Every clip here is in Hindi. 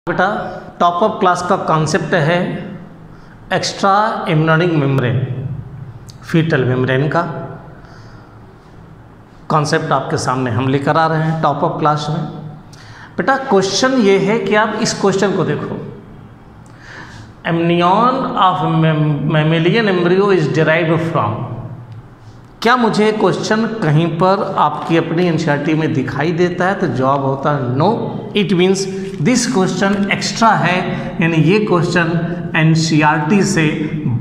बेटा टॉप अप क्लास का कॉन्सेप्ट है extra embryonic membrane, foetal membrane का कॉन्सेप्ट आपके सामने हम लेकर आ रहे हैं टॉप अप क्लास में। बेटा क्वेश्चन ये है कि आप इस क्वेश्चन को देखो, amnion of mammalian embryo is derived from. क्या मुझे क्वेश्चन कहीं पर आपकी अपनी एनसीईआरटी में दिखाई देता है? तो जवाब होता है no. It means this question extra है, यानी ये क्वेश्चन एनसीईआरटी से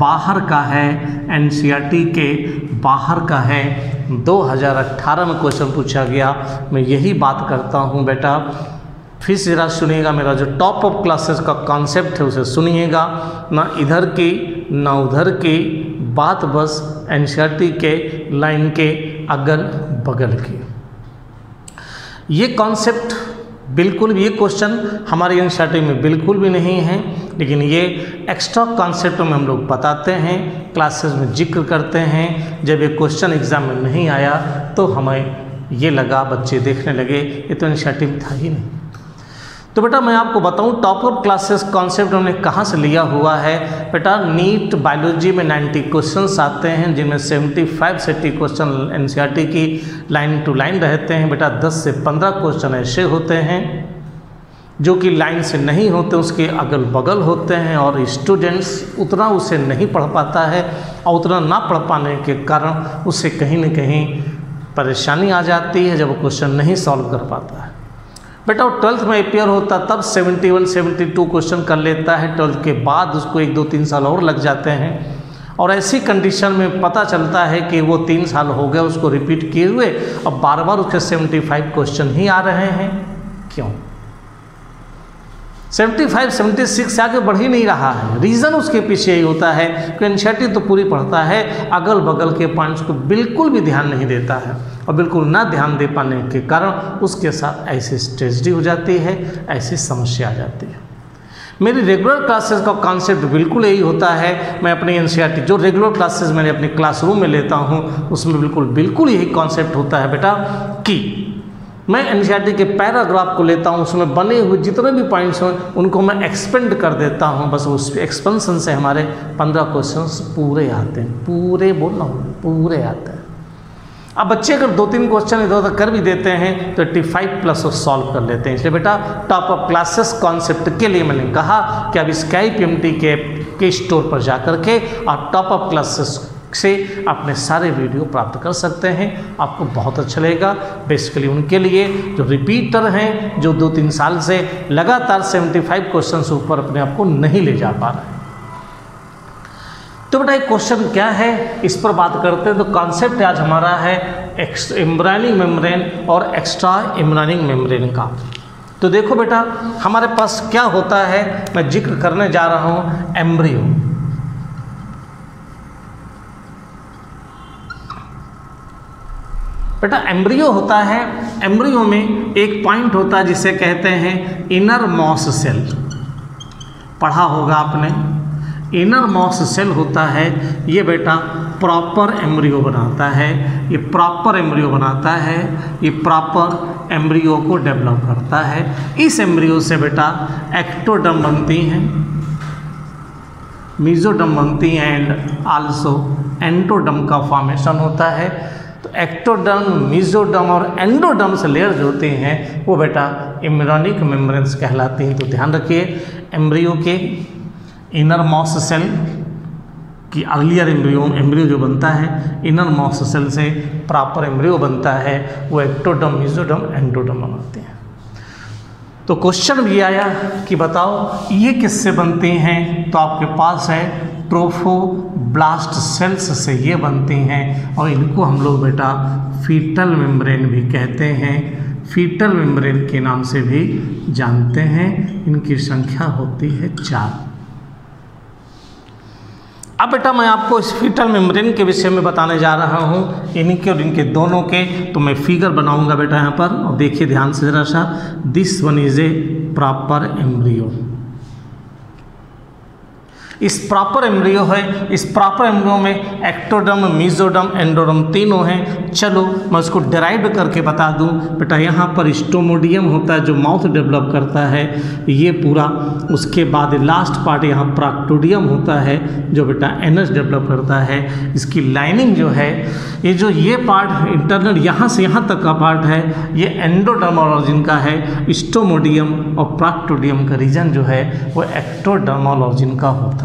बाहर का है, एनसीईआरटी के बाहर का है। 2018 में क्वेश्चन पूछा गया। मैं यही बात करता हूँ बेटा, फिर से ज़रा सुनिएगा, मेरा जो टॉप अप क्लासेस का कॉन्सेप्ट है उसे सुनिएगा, ना इधर की ना उधर की बात, बस एनसीईआरटी के लाइन के अगल बगल की। ये कॉन्सेप्ट बिल्कुल भी, ये क्वेश्चन हमारी एनसीईआरटी में बिल्कुल भी नहीं है, लेकिन ये एक्स्ट्रा कॉन्सेप्ट में हम लोग बताते हैं, क्लासेस में जिक्र करते हैं। जब ये क्वेश्चन एग्ज़ाम में नहीं आया तो हमें ये लगा, बच्चे देखने लगे ये तो एनसीईआरटी में था ही नहीं। तो बेटा मैं आपको बताऊं टॉप अप क्लासेस कॉन्सेप्ट हमने कहाँ से लिया हुआ है। बेटा नीट बायोलॉजी में 90 क्वेश्चंस आते हैं, जिनमें 75 से 80 क्वेश्चन एनसीईआरटी की लाइन टू लाइन रहते हैं। बेटा 10 से 15 क्वेश्चन ऐसे होते हैं जो कि लाइन से नहीं होते, उसके अगल बगल होते हैं, और स्टूडेंट्स उतना उसे नहीं पढ़ पाता है, और उतना ना पढ़ पाने के कारण उससे कहीं न कहीं परेशानी आ जाती है जब वो क्वेश्चन नहीं सॉल्व कर पाता है। बेटा वो 12th में अपेयर होता तब 71-72 क्वेश्चन कर लेता है, 12th के बाद उसको 1, 2, 3 साल और लग जाते हैं, और ऐसी कंडीशन में पता चलता है कि वो 3 साल हो गए उसको रिपीट किए हुए, अब बार बार उसके 75 क्वेश्चन ही आ रहे हैं। क्यों 75, 76 से आगे बढ़ ही नहीं रहा है? रीज़न उसके पीछे यही होता है कि एनसीईआरटी तो पूरी पढ़ता है, अगल बगल के पॉइंट्स को बिल्कुल भी ध्यान नहीं देता है, और बिल्कुल ना ध्यान दे पाने के कारण उसके साथ ऐसी स्ट्रेटजी हो जाती है, ऐसी समस्या आ जाती है। मेरी रेगुलर क्लासेस का कॉन्सेप्ट बिल्कुल यही होता है। मैं अपनी एनसीईआरटी जो रेगुलर क्लासेस मैंने अपने क्लासरूम में लेता हूँ उसमें बिल्कुल यही कॉन्सेप्ट होता है बेटा कि मैं एनसीईआरटी के पैराग्राफ को लेता हूँ, उसमें बने हुए जितने भी पॉइंट्स हैं उनको मैं एक्सपेंड कर देता हूँ, बस उस एक्सपेंशन से हमारे 15 क्वेश्चंस पूरे आते हैं। पूरे बोल रहा हूँ, पूरे आते हैं। अब बच्चे अगर 2-3 क्वेश्चन इधर उधर कर भी देते हैं तो 85+ वो सॉल्व कर लेते हैं। इसलिए बेटा टॉप अप क्लासेस कॉन्सेप्ट के लिए मैंने कहा कि अब स्काई पीएमटी के स्टोर पर जा कर के आप टॉप अप क्लासेस से अपने सारे वीडियो प्राप्त कर सकते हैं। आपको बहुत अच्छा लगेगा। बेसिकली उनके लिए जो रिपीटर हैं, जो 2-3 साल से लगातार 75 क्वेश्चन से ऊपर अपने आप को नहीं ले जा पा रहे। तो बेटा एक क्वेश्चन क्या है, इस पर बात करते हैं। तो कॉन्सेप्ट आज हमारा है एम्ब्रियोनिक मेम्ब्रेन और एक्स्ट्रा एम्ब्रियोनिक मेम्ब्रेन का। तो देखो बेटा हमारे पास क्या होता है, मैं जिक्र करने जा रहा हूँ एम्ब्रियो। बेटा एम्ब्रियो होता है, एम्ब्रियो में एक पॉइंट होता है जिसे कहते हैं इनर मॉस सेल। पढ़ा होगा आपने, इनर मॉस सेल होता है। ये बेटा प्रॉपर एम्ब्रियो बनाता है, ये प्रॉपर एम्ब्रियो बनाता है, ये प्रॉपर एम्ब्रियो को डेवलप करता है। इस एम्ब्रियो से बेटा एक्टोडर्म बनती हैं, मेसोडर्म बनती हैं, एंड आल्सो एंडोडर्म का फॉर्मेशन होता है। तो एक्टोडर्म, मेसोडर्म और एंडोडर्म से लेयर जो होते हैं वो बेटा एम्ब्रियोनिक मेम्ब्रेन्स कहलाती हैं। तो ध्यान रखिए एम्ब्रियो के इनर मॉस सेल की अर्लियर एम्ब्रियो जो बनता है, इनर मॉस सेल से प्रॉपर एम्ब्रियो बनता है, वो एक्टोडर्म, मेसोडर्म, एंडोडर्म बनाते हैं। तो क्वेश्चन भी आया कि बताओ ये किससे बनते हैं? तो आपके पास है ट्रोफोब्लास्ट सेल्स से ये बनती हैं, और इनको हम लोग बेटा फीटल मेम्ब्रेन भी कहते हैं, फीटल मेम्ब्रेन के नाम से भी जानते हैं। इनकी संख्या होती है 4। अब बेटा मैं आपको इस फीटल मेम्ब्रेन के विषय में बताने जा रहा हूँ, इनके और इनके दोनों के। तो मैं फिगर बनाऊंगा बेटा यहाँ पर, और देखिए ध्यान से जरा सा। This one is a proper embryo, इस प्रॉपर एम्ब्रियो है, इस प्रॉपर एम्ब्रियो में एक्टोडर्म, मेसोडर्म, एंडोडर्म तीनों हैं। चलो मैं उसको डिराइव करके बता दूं। बेटा यहाँ पर स्टोमोडियम होता है जो माउथ डेवलप करता है, ये पूरा। उसके बाद लास्ट पार्ट यहाँ प्रॉक्टोडियम होता है जो बेटा एनस डेवलप करता है। इसकी लाइनिंग जो है, ये पार्ट इंटरनल यहाँ से यहाँ तक का पार्ट है, ये एंडोडर्मल ऑरिजिन का है। स्टोमोडियम और प्रॉक्टोडियम का रीजन जो है वो एक्टोडर्मल ऑरिजिन का होता है।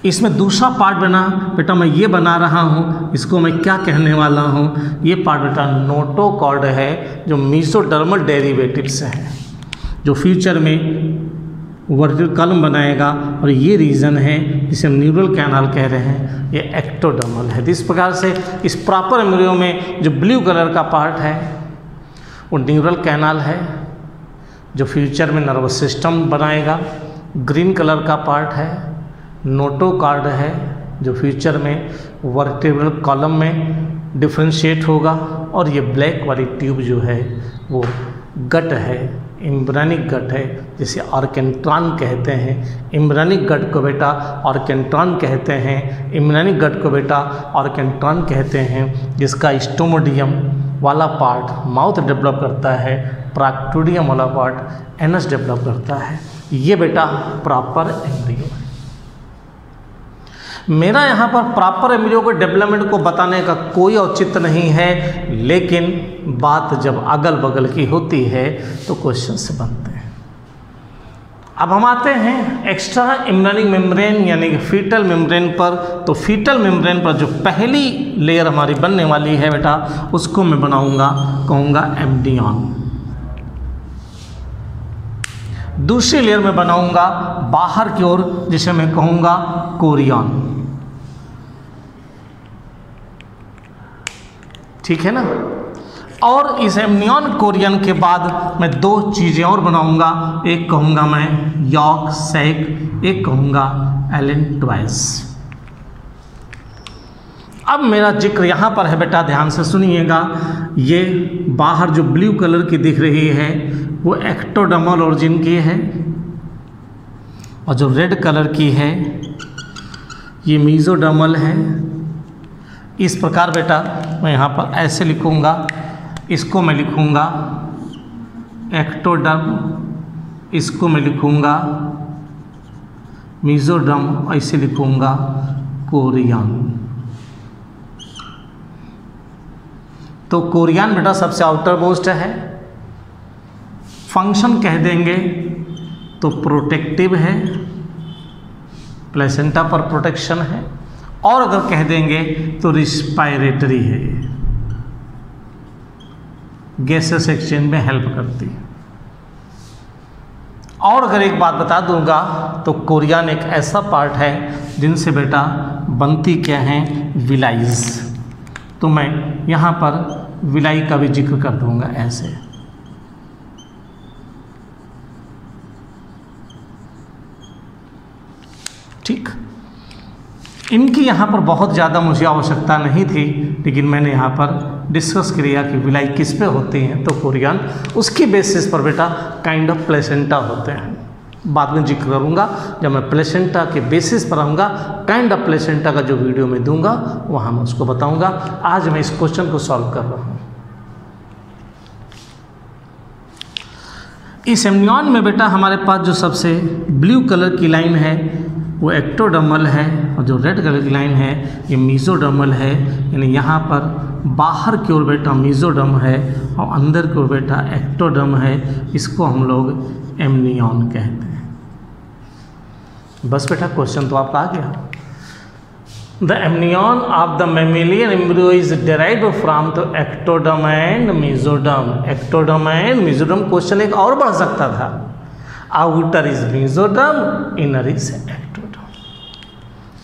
इसमें दूसरा पार्ट बना बेटा, मैं ये बना रहा हूँ, इसको मैं क्या कहने वाला हूँ, ये पार्ट बेटा नोटोकॉर्ड है जो मेसोडर्मल डेरिवेटिव से है, जो फ्यूचर में वर्टिकल कॉलम बनाएगा। और ये रीजन है जिसे हम न्यूरल कैनाल कह रहे हैं, ये एक्टोडर्मल है। इस प्रकार से इस प्रॉपर एम्ब्रियो में जो ब्लू कलर का पार्ट है वो न्यूरल कैनाल है जो फ्यूचर में नर्वस सिस्टम बनाएगा। ग्रीन कलर का पार्ट है नोटोकॉर्ड है जो फ्यूचर में वर्टिब्रल कॉलम में डिफ्रेंशिएट होगा। और ये ब्लैक वाली ट्यूब जो है वो गट है, एम्ब्रियोनिक गट है, जिसे ऑर्केंट्रॉन कहते हैं। एम्ब्रियोनिक गट को बेटा ऑर्केंट्रॉन कहते हैं, एम्ब्रियोनिक गट को बेटा ऑर्केंट्रॉन कहते हैं, जिसका स्टोमोडियम वाला पार्ट माउथ डेवलप करता है, प्रॉक्टोडियम वाला पार्ट एनस डेवलप करता है। ये बेटा प्रॉपर एम्ब्रियो है। मेरा यहाँ पर प्रॉपर एम्ब्रियो के डेवलपमेंट को बताने का कोई औचित्य नहीं है, लेकिन बात जब अगल बगल की होती है तो क्वेश्चंस बनते हैं। अब हम आते हैं एक्स्ट्रा एम्ब्रियोनिक मेम्ब्रेन यानी कि फीटल मेम्ब्रेन पर। तो फीटल मेम्ब्रेन पर जो पहली लेयर हमारी बनने वाली है बेटा, उसको मैं बनाऊंगा, कहूँगा एम्ब्रियन। दूसरी लेयर में बनाऊंगा बाहर की ओर, जिसे मैं कहूँगा कोरियन। ठीक है ना। और इस एम्ब्रियन कोरियन के बाद मैं दो चीज़ें और बनाऊंगा, एक कहूँगा मैं यॉर्क सैक, एक कहूँगा एलेंट्वाइस। अब मेरा जिक्र यहाँ पर है बेटा, ध्यान से सुनिएगा। ये बाहर जो ब्लू कलर की दिख रही है वो एक्टोडर्मल ऑरिजिन की है, और जो रेड कलर की है ये मेसोडर्मल है। इस प्रकार बेटा मैं यहाँ पर ऐसे लिखूँगा, इसको मैं लिखूँगा एक्टोडर्म, इसको मैं लिखूँगा मेसोडर्म, ऐसे लिखूँगा कोरियन। तो कोरियन बेटा सबसे आउटर मोस्ट है। फंक्शन कह देंगे तो प्रोटेक्टिव है, प्लेसेंटा पर प्रोटेक्शन है, और अगर कह देंगे तो रिस्पायरेटरी है, गैसेस एक्सचेंज में हेल्प करती है। और अगर एक बात बता दूंगा तो कोरियन एक ऐसा पार्ट है जिनसे बेटा बनती क्या है, विलाइज। तो मैं यहाँ पर विलाई का भी जिक्र कर दूंगा ऐसे। ठीक, इनकी यहाँ पर बहुत ज़्यादा मुझे आवश्यकता नहीं थी, लेकिन मैंने यहाँ पर डिस्कस किया कि विलाई किस पे होती हैं, तो कोरियन उसकी बेसिस पर बेटा काइंड ऑफ प्लेसेंटा होते हैं। बाद में जिक्र करूँगा जब मैं प्लेसेंटा के बेसिस पर आऊँगा, काइंड ऑफ प्लेसेंटा का जो वीडियो मैं दूंगा वहाँ मैं उसको बताऊँगा। आज मैं इस क्वेश्चन को सॉल्व कर रहा हूँ। इस एम्ब्रियन में बेटा हमारे पास जो सबसे ब्लू कलर की लाइन है वो एक्टोडर्मल है, और जो रेड कलर की लाइन है ये मेसोडर्मल है। यानी यहाँ पर बाहर की ओर बेटा मेसोडर्म है और अंदर की ओर बेटा एक्टोडर्म है। इसको हम लोग एम्ब्रियन कहते हैं। बस बेटा क्वेश्चन तो आपका आ गया। द एम्ब्रियन of the mammalian embryo is derived from the ectoderm and mesoderm. Ectoderm and mesoderm question एक और बढ़ सकता था। Outer is mesoderm, inner is ectoderm.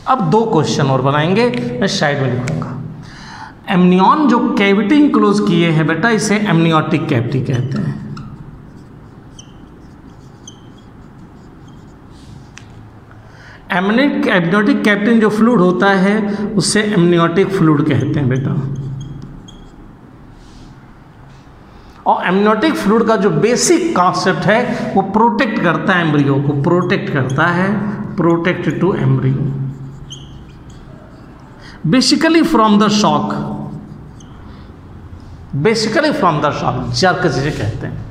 अब दो क्वेश्चन और बनाएंगे, मैं साइड में लिखूंगा। एम्ब्रियन जो कैविटी इंक्लोज किए हैं बेटा, इसे एम्नियोटिक कैविटी कहते हैं। एम्नियोटिक कैविटी जो फ्लूइड होता है उससे एम्नियोटिक फ्लूइड कहते हैं बेटा। और एमनियोटिक फ्लूइड का जो बेसिक कॉन्सेप्ट है वो प्रोटेक्ट करता है एम्ब्रियो को, प्रोटेक्ट करता है, protect to embryo basically from the shock, basically from the shock, jerk जिसे कहते हैं।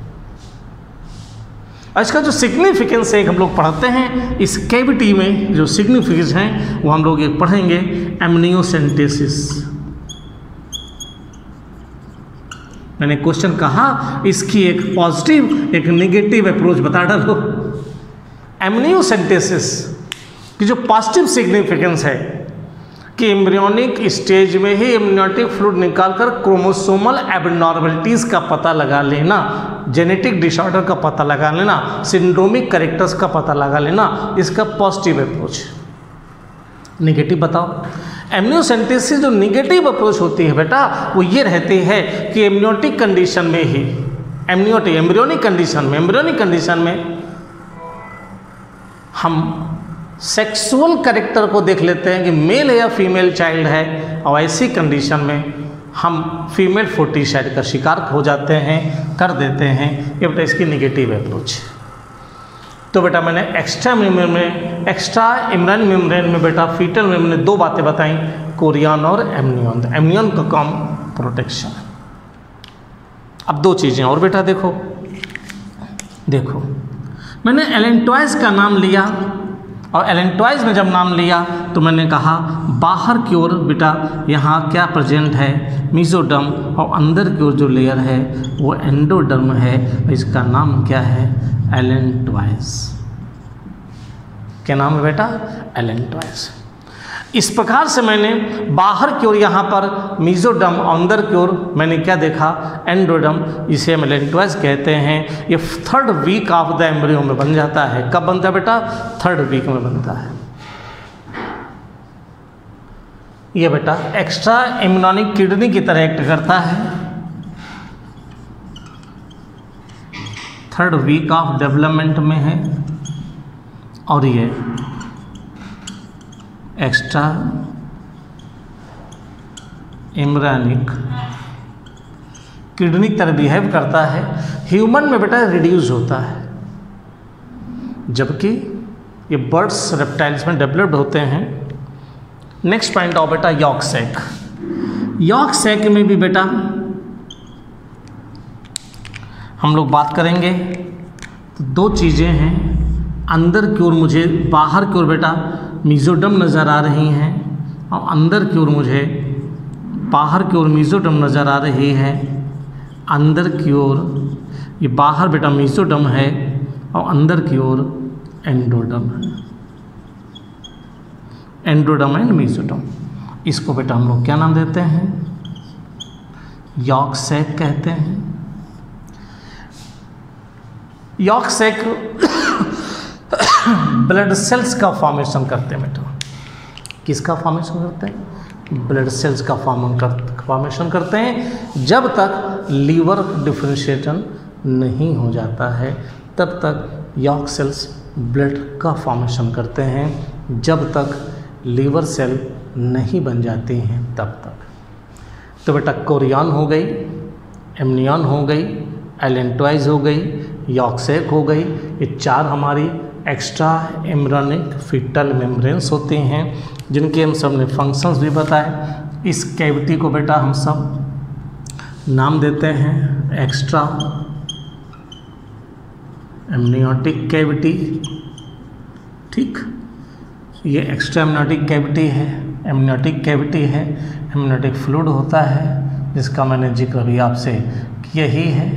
इसका जो सिग्निफिकेंस है हम लोग पढ़ते हैं, इस कैविटी में जो सिग्निफिकेंस हैं वो हम लोग एक पढ़ेंगे, एमनियोसेंटेसिस। मैंने क्वेश्चन कहा इसकी एक पॉजिटिव एक नेगेटिव अप्रोच बता डालो। एमनियोसेंटेसिस की जो पॉजिटिव सिग्निफिकेंस है कि एम्ब्रियोनिक स्टेज में ही एमनियोटिक फ्लूइड निकालकर क्रोमोसोमल एबनॉर्मलिटीज़ का पता लगा लेना, जेनेटिक डिसऑर्डर का पता लगा लेना, सिंड्रोमिक कैरेक्टर्स का पता लगा लेना, इसका पॉजिटिव अप्रोच। नेगेटिव बताओ। एमनियोसेंटेसिस जो नेगेटिव अप्रोच होती है बेटा वो ये रहती है कि एमनियोटिक कंडीशन में ही, एम्ब्रियोनिक कंडीशन में हम सेक्सुअल कैरेक्टर को देख लेते हैं कि मेल है या फीमेल चाइल्ड है, और ऐसी कंडीशन में हम फीमेल फोर्टिसाइड का शिकार हो जाते हैं, कर देते हैं। ये बेटा इसकी नेगेटिव अप्रोच। तो बेटा मैंने एक्स्ट्रा इम्ब्रायन मेम्ब्रेन में बेटा फीटल मेम्ब्रेन में दो बातें बताई, कोरियन और एमनियन। एमनियन का काम प्रोटेक्शन। अब दो चीज़ें और बेटा देखो मैंने एलेंटॉइज का नाम लिया, और एलेंटॉइज में जब नाम लिया तो मैंने कहा बाहर की ओर बेटा यहाँ क्या प्रेजेंट है, मेसोडर्म, और अंदर की ओर जो लेयर है वो एंडोडर्म है। इसका नाम क्या है, एलेंटॉइज। क्या नाम है बेटा, एलेंटॉइज। इस प्रकार से मैंने बाहर की ओर यहाँ पर मेसोडर्म, अंदर की ओर मैंने क्या देखा, एंडोडर्म, इसे हम एलेंटॉइज कहते हैं। ये third week of the embryo में बन जाता है। कब बनता है बेटा, थर्ड वीक में बनता है। ये बेटा एक्स्ट्रा एम्ब्रियोनिक किडनी की तरह एक्ट करता है। थर्ड वीक ऑफ डेवलपमेंट में है, और ये एक्स्ट्रा एम्ब्रियोनिक किडनी की तरह बिहेव करता है। ह्यूमन में बेटा रिड्यूस होता है, जबकि ये बर्ड्स रेप्टाइल्स में डेवलप्ड होते हैं। नेक्स्ट पॉइंट आओ बेटा, यॉर्क सैक। यॉर्क सैक में भी बेटा हम लोग बात करेंगे तो दो चीज़ें हैं। अंदर की ओर मुझे, बाहर की ओर बेटा मेसोडर्म नज़र आ रही हैं, और अंदर की ओर मुझे, बाहर की ओर मेसोडर्म नज़र आ रही है, अंदर की ओर ये बाहर बेटा मेसोडर्म है, और अंदर की ओर एंडोडर्म है। एंडोडर्म एंड मेसोडर्म, इसको बेटा हम लोग क्या नाम देते हैं, यॉर्क सैक कहते हैं। यॉर्क सैक ब्लड सेल्स का फॉर्मेशन करते हैं बेटा। किसका फॉर्मेशन करते हैं, ब्लड सेल्स का फॉर्मेशन करते हैं। जब तक लीवर डिफरेंशिएशन नहीं हो जाता है तब तक यॉर्क सेल्स ब्लड का फॉर्मेशन करते हैं। जब तक लीवर सेल नहीं बन जाती हैं तब तक। तो बेटा कोरियन हो गई, एमनियन हो गई, एलेंटॉइज हो गई, यॉर्क सैक हो गई। ये चार हमारी एक्स्ट्रा एम्ब्रियोनिक फीटल मेम्ब्रेन्स होती हैं, जिनके हम सब ने फंक्शंस भी बताए। इस कैविटी को बेटा हम सब नाम देते हैं एक्स्ट्रा एमनियोटिक कैविटी। ठीक, ये एक्स्ट्रा एमनियोटिक कैविटी है, एमनियोटिक कैविटी है। एमनियोटिक फ्लूइड होता है जिसका मैंने जिक्र अभी आपसे किया ही है।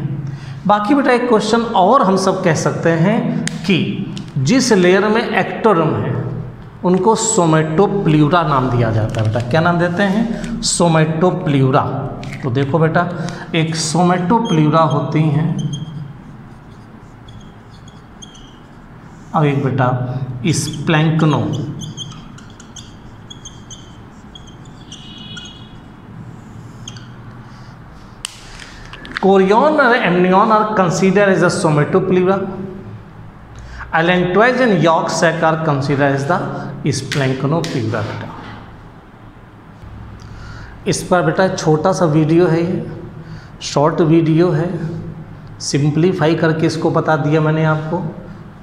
बाकी बेटा एक क्वेश्चन और हम सब कह सकते हैं कि जिस लेयर में एक्टोडर्म है उनको सोमेटोप्ल्यूरा नाम दिया जाता है। बेटा क्या नाम देते हैं, सोमेटोप्ल्यूरा। तो देखो बेटा एक सोमेटोप्ल्यूरा होती हैं, और एक बेटा स्प्लैंक्नो। कोरियन और amnion are consider as a somatopleure. Allantois and yolk sac are consider as the splanchnopleure. बेटा इस पर बेटा छोटा सा वीडियो है, ये शॉर्ट वीडियो है, सिंप्लीफाई करके इसको बता दिया मैंने आपको,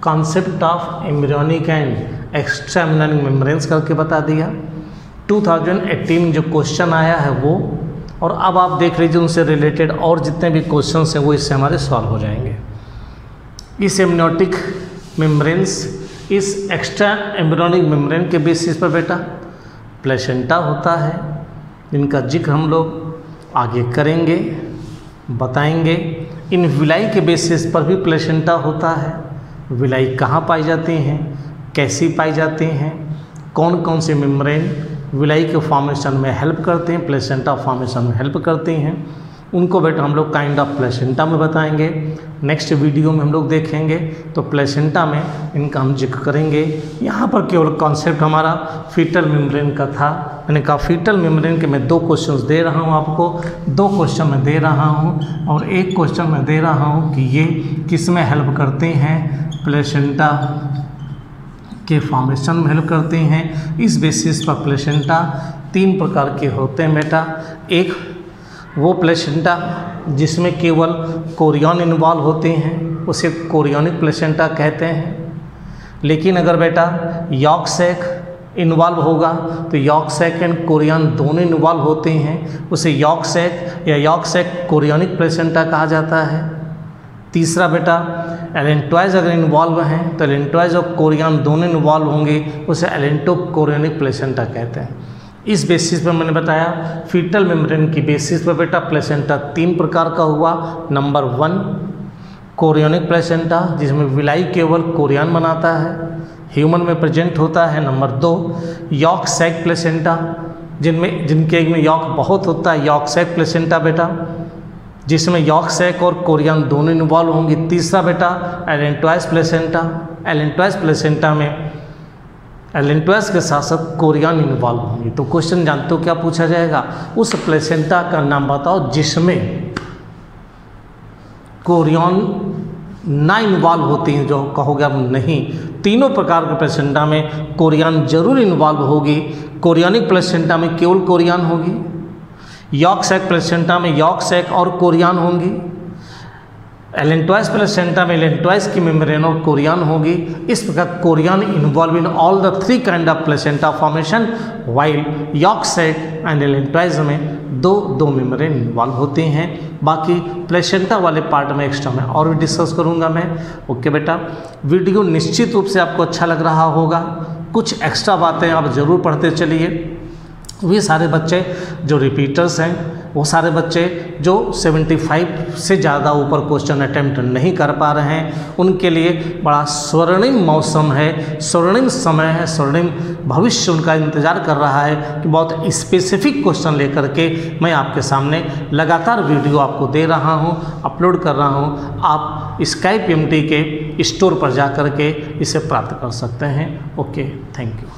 concept of embryonic and extra embryonic membranes करके बता दिया। 2018 जो क्वेश्चन आया है वो, और अब आप देख लीजिए उनसे रिलेटेड और जितने भी क्वेश्चंस हैं वो इससे हमारे सॉल्व हो जाएंगे। इस एम्ब्रियोटिक मेम्ब्रेन्स, इस एक्स्ट्रा एम्ब्रियोनिक मेम्ब्रेन के बेसिस पर बेटा प्लेसेंटा होता है, जिनका जिक्र हम लोग आगे करेंगे, बताएंगे। इन विलाई के बेसिस पर भी प्लेसेंटा होता है। विलाई कहाँ पाई जाती हैं, कैसी पाई जाती हैं, कौन कौन से मेम्ब्रेन विलाई के फॉर्मेशन में हेल्प करते हैं, प्लेसेंटा फॉर्मेशन में हेल्प करते हैं, उनको बेटा हम लोग काइंड ऑफ प्लेसेंटा में बताएंगे। नेक्स्ट वीडियो में हम लोग देखेंगे तो प्लेसेंटा में इनका हम जिक्र करेंगे। यहाँ पर केवल कॉन्सेप्ट हमारा फीटल मेम्ब्रेन का था। मैंने कहा फीटल मेम्ब्रेन के मैं 2 क्वेश्चंस दे रहा हूँ आपको, 2 क्वेश्चन मैं दे रहा हूँ और 1 क्वेश्चन मैं दे रहा हूँ कि ये किस में हेल्प करते हैं, प्लेसेंटा के फॉर्मेशन में हेल्प करते हैं। इस बेसिस पर प्लेसेंटा 3 प्रकार के होते हैं बेटा। एक वो प्लेसेंटा जिसमें केवल कोरियन इन्वॉल्व होते हैं, उसे कोरियोनिक प्लेसेंटा कहते हैं। लेकिन अगर बेटा यॉर्क सैक इन्वॉल्व होगा तो यॉर्क सैक एंड कोरियन दोनों इन्वॉल्व होते हैं, उसे यॉर्क सैक या यॉर्क सैक कोरियोनिक प्लेसेंटा कहा जाता है। तीसरा बेटा एलेंटॉइज अगर इन्वॉल्व हैं तो एलेंटॉइज और कोरियन दोनों इन्वॉल्व होंगे, उसे एलेंटो कोरियोनिक प्लेसेंटा कहते हैं। इस बेसिस पर मैंने बताया फीटल मेम्ब्रेन की बेसिस पर बेटा प्लेसेंटा 3 प्रकार का हुआ। नंबर 1 कोरियोनिक प्लेसेंटा, जिसमें विलाई केवल कोरियन बनाता है, ह्यूमन में प्रेजेंट होता है। नंबर 2 यॉर्क सैक प्लेसेंटा, जिनके में यॉर्क बहुत होता है, यॉर्क सैक प्लेसेंटा बेटा, जिसमें यॉर्क सैक और कोरियन दोनों इन्वॉल्व होंगे। तीसरा बेटा एलेंटॉइज प्लेसेंटा, एलेंटॉइज प्लेसेंटा में एलेंटॉइज के साथ साथ कोरियन इन्वॉल्व होंगे। तो क्वेश्चन जानते हो क्या पूछा जाएगा, उस प्लेसेंटा का नाम बताओ जिसमें कोरियन ना इन्वॉल्व होती हैं। जो कहोगे अब नहीं, तीनों प्रकार के प्लेसेंटा में कोरियन जरूर इन्वॉल्व होगी। कोरियोनिक प्लेसेंटा में केवल कोरियन होगी, यॉर्क सैक प्लेसेंटा में यॉर्क सैक और कोरियन होंगी, एलेंटॉइज प्लेसेंटा में एलेंटॉइज की मेम्ब्रेन और कोरियन होगी। इस प्रकार chorion involve in all the 3 kind of placenta formation, while yolk sac and allantois में दो मेम्ब्रेन इन्वॉल्व होते हैं। बाकी प्लेसेंटा वाले पार्ट में एक्स्ट्रा में और भी डिस्कस करूंगा मैं। ओके बेटा, वीडियो निश्चित रूप से आपको अच्छा लग रहा होगा। कुछ एक्स्ट्रा बातें आप ज़रूर पढ़ते चलिए। वे सारे बच्चे जो रिपीटर्स हैं, वो सारे बच्चे जो 75 से ज़्यादा ऊपर क्वेश्चन अटेम्प्ट नहीं कर पा रहे हैं, उनके लिए बड़ा स्वर्णिम मौसम है, स्वर्णिम समय है, स्वर्णिम भविष्य उनका इंतज़ार कर रहा है कि बहुत स्पेसिफिक क्वेश्चन लेकर के मैं आपके सामने लगातार वीडियो आपको दे रहा हूँ, अपलोड कर रहा हूँ। आप स्काई PMT के स्टोर पर जा कर के इसे प्राप्त कर सकते हैं। Okay, thank you.